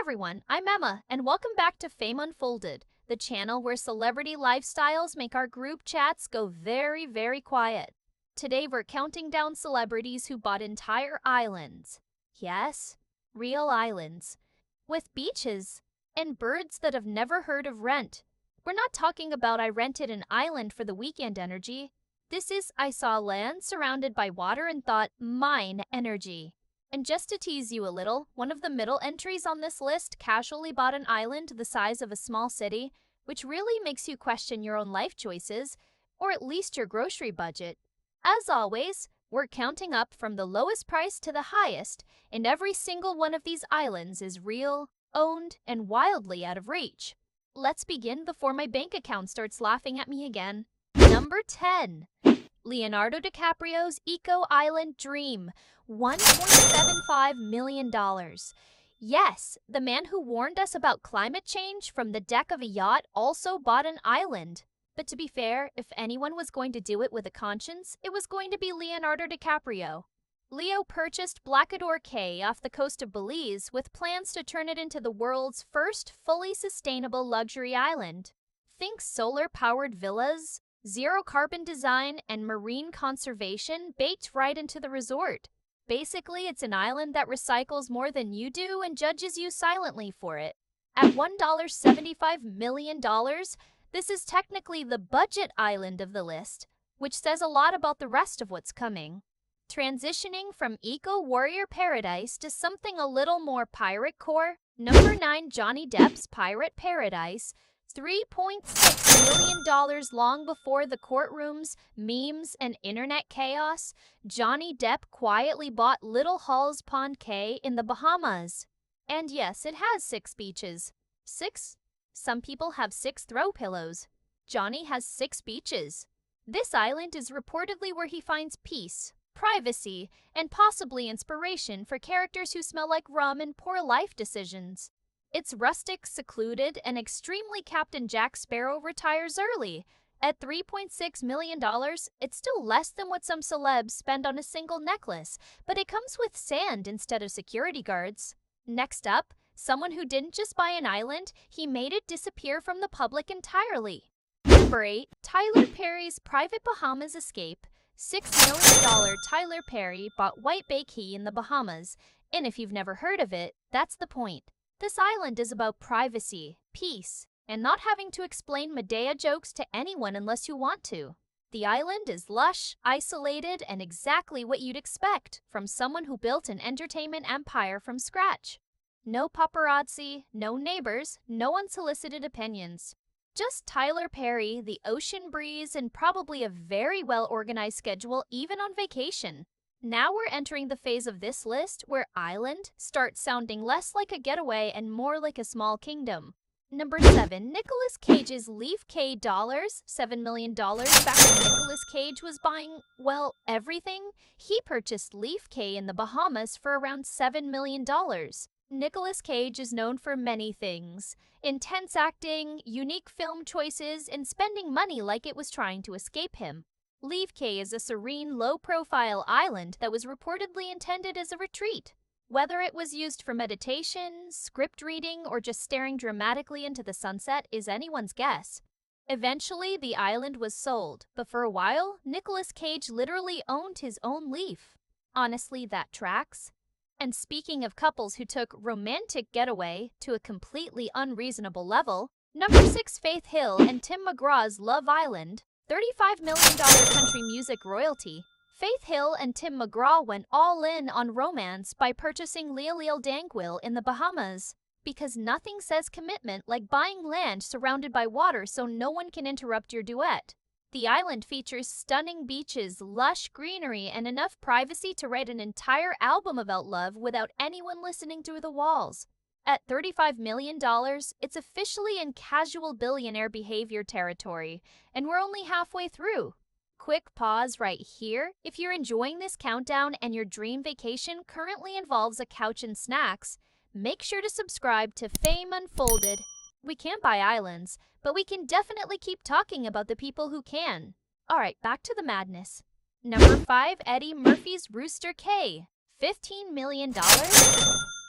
everyone, I'm Emma, and welcome back to Fame Unfolded, the channel where celebrity lifestyles make our group chats go very, very quiet. Today we're counting down celebrities who bought entire islands. Yes, real islands. With beaches and birds that have never heard of rent. We're not talking about I rented an island for the weekend energy. This is I saw land surrounded by water and thought, mine energy. And just to tease you a little, one of the middle entries on this list casually bought an island the size of a small city, which really makes you question your own life choices, or at least your grocery budget. As always, we're counting up from the lowest price to the highest, and every single one of these islands is real, owned, and wildly out of reach. Let's begin before my bank account starts laughing at me again. Number 10. Leonardo DiCaprio's Eco Island Dream, $1.75 million. Yes, the man who warned us about climate change from the deck of a yacht also bought an island. But to be fair, if anyone was going to do it with a conscience, it was going to be Leonardo DiCaprio. Leo purchased Blacador Cay off the coast of Belize with plans to turn it into the world's first fully sustainable luxury island. Think solar-powered villas, zero-carbon design, and marine conservation baked right into the resort. Basically, it's an island that recycles more than you do and judges you silently for it. At $1.75 million, this is technically the budget island of the list, which says a lot about the rest of what's coming. Transitioning from eco-warrior paradise to something a little more pirate-core, number 9 Johnny Depp's Pirate Paradise, $3.6 million long before the courtrooms, memes, and internet chaos, Johnny Depp quietly bought Little Halls Pond Cay in the Bahamas. And yes, it has 6 beaches. 6? Some people have 6 throw pillows. Johnny has 6 beaches. This island is reportedly where he finds peace, privacy, and possibly inspiration for characters who smell like rum and poor life decisions. It's rustic, secluded, and extremely Captain Jack Sparrow retires early. At $3.6 million, it's still less than what some celebs spend on a single necklace, but it comes with sand instead of security guards. Next up, someone who didn't just buy an island, he made it disappear from the public entirely. Number 8, Tyler Perry's Private Bahamas Escape. $6 million Tyler Perry bought White Bay Cay in the Bahamas, and if you've never heard of it, that's the point. This island is about privacy, peace, and not having to explain Medea jokes to anyone unless you want to. The island is lush, isolated, and exactly what you'd expect from someone who built an entertainment empire from scratch. No paparazzi, no neighbors, no unsolicited opinions. Just Tyler Perry, the ocean breeze, and probably a very well-organized schedule even on vacation. Now we're entering the phase of this list where island starts sounding less like a getaway and more like a small kingdom. Number 7, Nicolas Cage's Leaf Cay $7 million. Back when Nicolas Cage was buying, well, everything, he purchased Leaf Cay in the Bahamas for around $7 million. Nicolas Cage is known for many things: intense acting, unique film choices, and spending money like it was trying to escape him. Leaf Cay is a serene, low-profile island that was reportedly intended as a retreat. Whether it was used for meditation, script reading, or just staring dramatically into the sunset is anyone's guess. Eventually, the island was sold, but for a while, Nicolas Cage literally owned his own leaf. Honestly, that tracks. And speaking of couples who took romantic getaway to a completely unreasonable level, number 6 Faith Hill and Tim McGraw's Love Island, $35 million country music royalty. Faith Hill and Tim McGraw went all in on romance by purchasing Lealil Danquil in the Bahamas. Because nothing says commitment like buying land surrounded by water so no one can interrupt your duet. The island features stunning beaches, lush greenery, and enough privacy to write an entire album about love without anyone listening through the walls. At $35 million, it's officially in casual billionaire behavior territory, and we're only halfway through. Quick pause right here. If you're enjoying this countdown and your dream vacation currently involves a couch and snacks, make sure to subscribe to Fame Unfolded. We can't buy islands, but we can definitely keep talking about the people who can. Alright, back to the madness. Number 5, Eddie Murphy's Rooster Cay, $15 million.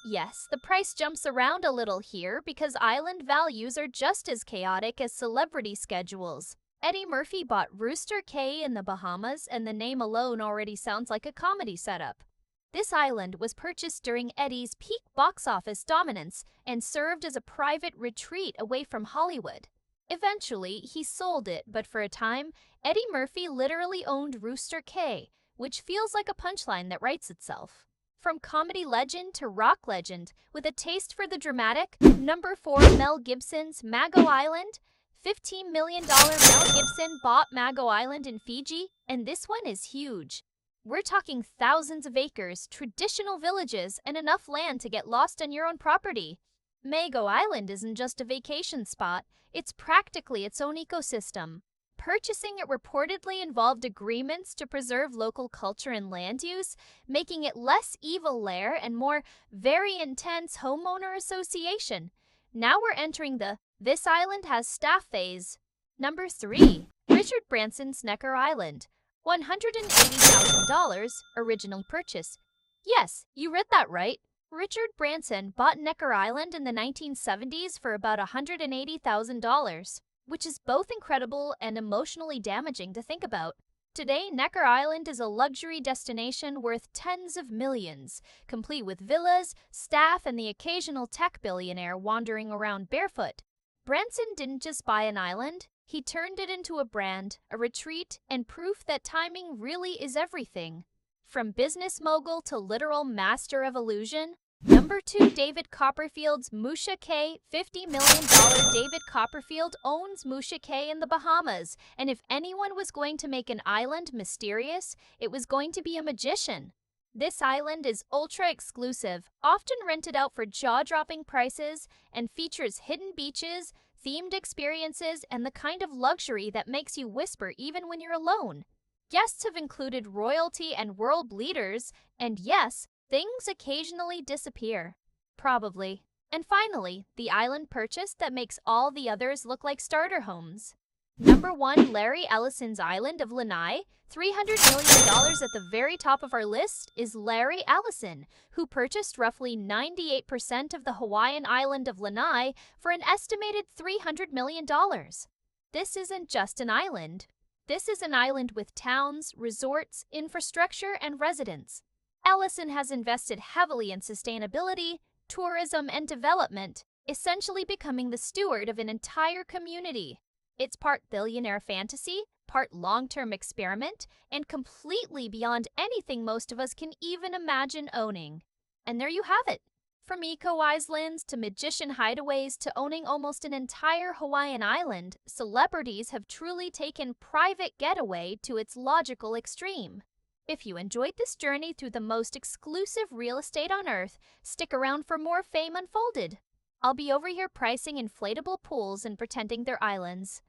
Yes, the price jumps around a little here because island values are just as chaotic as celebrity schedules. Eddie Murphy bought Rooster Cay in the Bahamas, and the name alone already sounds like a comedy setup. This island was purchased during Eddie's peak box office dominance and served as a private retreat away from Hollywood. Eventually, he sold it, but for a time, Eddie Murphy literally owned Rooster Cay, which feels like a punchline that writes itself. From comedy legend to rock legend, with a taste for the dramatic, number 4 Mel Gibson's Mago Island. $15 million Mel Gibson bought Mago Island in Fiji, and this one is huge. We're talking thousands of acres, traditional villages, and enough land to get lost on your own property. Mago Island isn't just a vacation spot, it's practically its own ecosystem. Purchasing it reportedly involved agreements to preserve local culture and land use, making it less evil lair and more very intense homeowner association. Now we're entering the "this island has staff" phase. Number 3. Richard Branson's Necker Island. $180,000 original purchase. Yes, you read that right. Richard Branson bought Necker Island in the 1970s for about $180,000. Which is both incredible and emotionally damaging to think about. Today, Necker Island is a luxury destination worth tens of millions, complete with villas, staff, and the occasional tech billionaire wandering around barefoot. Branson didn't just buy an island, he turned it into a brand, a retreat, and proof that timing really is everything. From business mogul to literal master of illusion. Number 2, David Copperfield's Musha Cay. $50 million David Copperfield owns Musha Cay in the Bahamas, and if anyone was going to make an island mysterious, it was going to be a magician. This island is ultra-exclusive, often rented out for jaw-dropping prices, and features hidden beaches, themed experiences, and the kind of luxury that makes you whisper even when you're alone. Guests have included royalty and world leaders, and yes, things occasionally disappear. Probably. And finally, the island purchase that makes all the others look like starter homes. Number 1, Larry Ellison's Island of Lanai. $300 million at the very top of our list is Larry Ellison, who purchased roughly 98% of the Hawaiian island of Lanai for an estimated $300 million. This isn't just an island. This is an island with towns, resorts, infrastructure, and residents. Ellison has invested heavily in sustainability, tourism, and development, essentially becoming the steward of an entire community. It's part billionaire fantasy, part long-term experiment, and completely beyond anything most of us can even imagine owning. And there you have it. From eco-islands to magician hideaways to owning almost an entire Hawaiian island, celebrities have truly taken private getaway to its logical extreme. If you enjoyed this journey through the most exclusive real estate on Earth, stick around for more Fame Unfolded. I'll be over here pricing inflatable pools and pretending they're islands.